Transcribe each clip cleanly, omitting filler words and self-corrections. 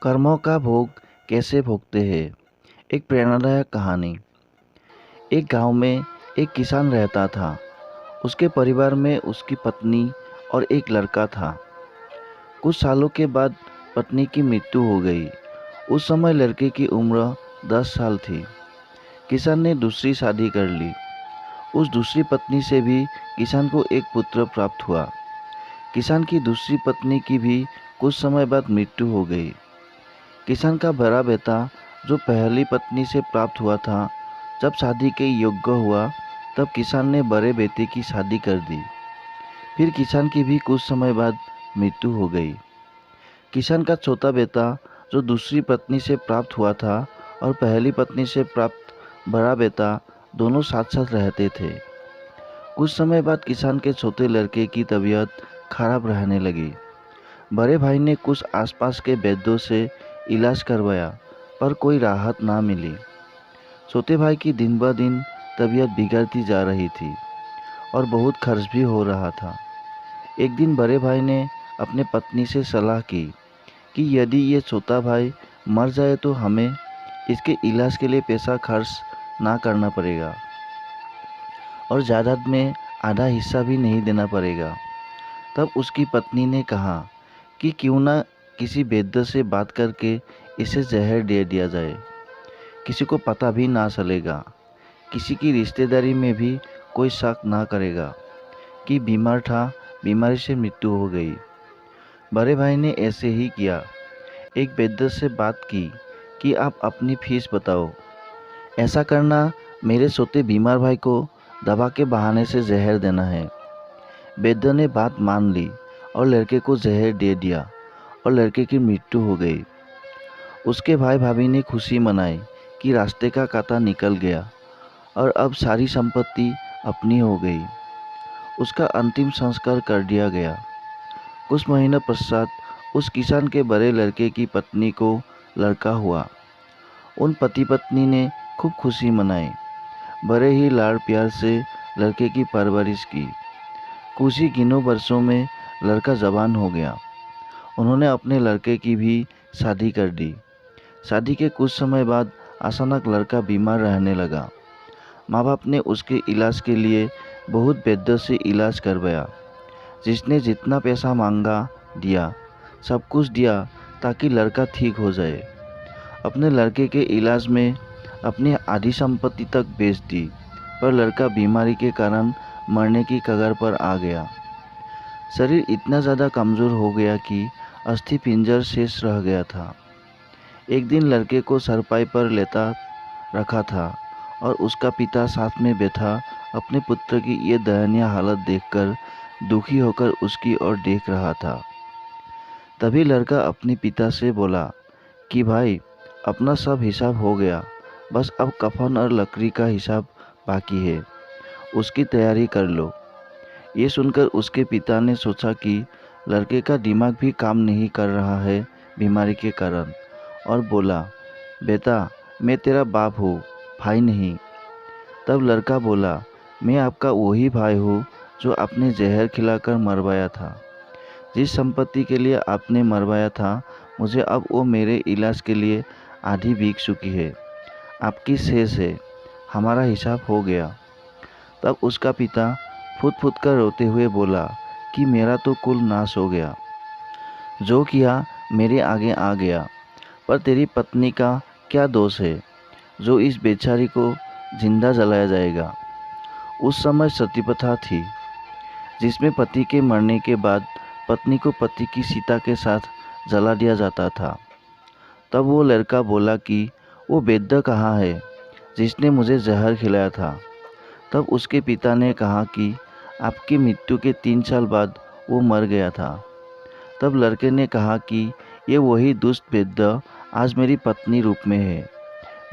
कर्मों का भोग कैसे भोगते हैं। एक प्रेरणादायक कहानी। एक गांव में एक किसान रहता था। उसके परिवार में उसकी पत्नी और एक लड़का था। कुछ सालों के बाद पत्नी की मृत्यु हो गई। उस समय लड़के की उम्र 10 साल थी। किसान ने दूसरी शादी कर ली। उस दूसरी पत्नी से भी किसान को एक पुत्र प्राप्त हुआ। किसान की दूसरी पत्नी की भी कुछ समय बाद मृत्यु हो गई। किसान का बड़ा बेटा जो पहली पत्नी से प्राप्त हुआ था, जब शादी के योग्य हुआ तब किसान ने बड़े बेटे की शादी कर दी। फिर किसान की भी कुछ समय बाद मृत्यु हो गई। किसान का छोटा बेटा जो दूसरी पत्नी से प्राप्त हुआ था और पहली पत्नी से प्राप्त बड़ा बेटा दोनों साथ साथ रहते थे। कुछ समय बाद किसान के छोटे लड़के की तबीयत खराब रहने लगी। बड़े भाई ने कुछ आसपास के वैद्यों से इलाज करवाया पर कोई राहत ना मिली। छोटे भाई की दिन ब दिन तबीयत बिगड़ती जा रही थी और बहुत खर्च भी हो रहा था। एक दिन बड़े भाई ने अपने पत्नी से सलाह की कि यदि ये छोटा भाई मर जाए तो हमें इसके इलाज के लिए पैसा खर्च ना करना पड़ेगा और जायदाद में आधा हिस्सा भी नहीं देना पड़ेगा। तब उसकी पत्नी ने कहा कि क्यों ना किसी वैद्य से बात करके इसे जहर दे दिया जाए। किसी को पता भी ना चलेगा, किसी की रिश्तेदारी में भी कोई शक ना करेगा कि बीमार था, बीमारी से मृत्यु हो गई। बड़े भाई ने ऐसे ही किया। एक वैद्य से बात की कि आप अपनी फीस बताओ। ऐसा करना मेरे सोते बीमार भाई को दवा के बहाने से जहर देना है। वैद्य ने बात मान ली और लड़के को जहर दे दिया और लड़के की मृत्यु हो गई। उसके भाई भाभी ने खुशी मनाई कि रास्ते का कांटा निकल गया और अब सारी संपत्ति अपनी हो गई। उसका अंतिम संस्कार कर दिया गया। कुछ महीनों पश्चात उस किसान के बड़े लड़के की पत्नी को लड़का हुआ। उन पति पत्नी ने खूब खुशी मनाई। बड़े ही लाड़ प्यार से लड़के की परवरिश की। कुछ ही गिनों वर्षों में लड़का जवान हो गया। उन्होंने अपने लड़के की भी शादी कर दी। शादी के कुछ समय बाद अचानक लड़का बीमार रहने लगा। माँ बाप ने उसके इलाज के लिए बहुत वैद्यों से इलाज करवाया। जिसने जितना पैसा मांगा दिया, सब कुछ दिया ताकि लड़का ठीक हो जाए। अपने लड़के के इलाज में अपनी आधी संपत्ति तक बेच दी, पर लड़का बीमारी के कारण मरने की कगार पर आ गया। शरीर इतना ज़्यादा कमज़ोर हो गया कि अस्थि पिंजर शेष रह गया था। एक दिन लड़के को सरपाई पर लेटा रखा था और उसका पिता साथ में बैठा अपने पुत्र की ये दयनीय हालत देखकर दुखी होकर उसकी ओर देख रहा था। तभी लड़का अपने पिता से बोला कि भाई, अपना सब हिसाब हो गया, बस अब कफन और लकड़ी का हिसाब बाकी है, उसकी तैयारी कर लो। ये सुनकर उसके पिता ने सोचा कि लड़के का दिमाग भी काम नहीं कर रहा है बीमारी के कारण, और बोला, बेटा, मैं तेरा बाप हूँ, भाई नहीं। तब लड़का बोला, मैं आपका वही भाई हूँ जो आपने जहर खिलाकर मरवाया था। जिस संपत्ति के लिए आपने मरवाया था, मुझे अब वो मेरे इलाज के लिए आधी बिक चुकी है। आपकी शेष है, हमारा हिसाब हो गया। तब उसका पिता फुट फुट कर रोते हुए बोला कि मेरा तो कुल नाश हो गया। जो किया मेरे आगे आ गया, पर तेरी पत्नी का क्या दोष है जो इस बेचारी को जिंदा जलाया जाएगा। उस समय सती प्रथा थी, जिसमें पति के मरने के बाद पत्नी को पति की चिता के साथ जला दिया जाता था। तब वो लड़का बोला कि वो वैद्य कहाँ है जिसने मुझे जहर खिलाया था। तब उसके पिता ने कहा कि आपकी मृत्यु के 3 साल बाद वो मर गया था। तब लड़के ने कहा कि ये वही दुष्ट वैद्य आज मेरी पत्नी रूप में है।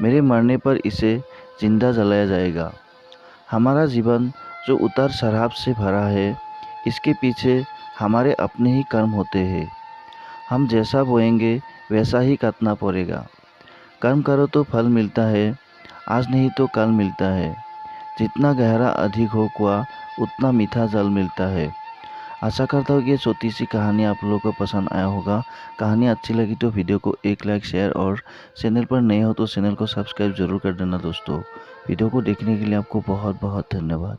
मेरे मरने पर इसे जिंदा जलाया जाएगा। हमारा जीवन जो उतार चढ़ाव से भरा है, इसके पीछे हमारे अपने ही कर्म होते हैं। हम जैसा बोएंगे वैसा ही काटना पड़ेगा। कर्म करो तो फल मिलता है, आज नहीं तो कल मिलता है। जितना गहरा अधिक हो कुआं, उतना मीठा जल मिलता है। आशा करता हूँ कि ये छोटी सी कहानी आप लोगों को पसंद आया होगा। कहानी अच्छी लगी तो वीडियो को एक लाइक शेयर और चैनल पर नए हो तो चैनल को सब्सक्राइब जरूर कर देना दोस्तों। वीडियो को देखने के लिए आपको बहुत बहुत धन्यवाद।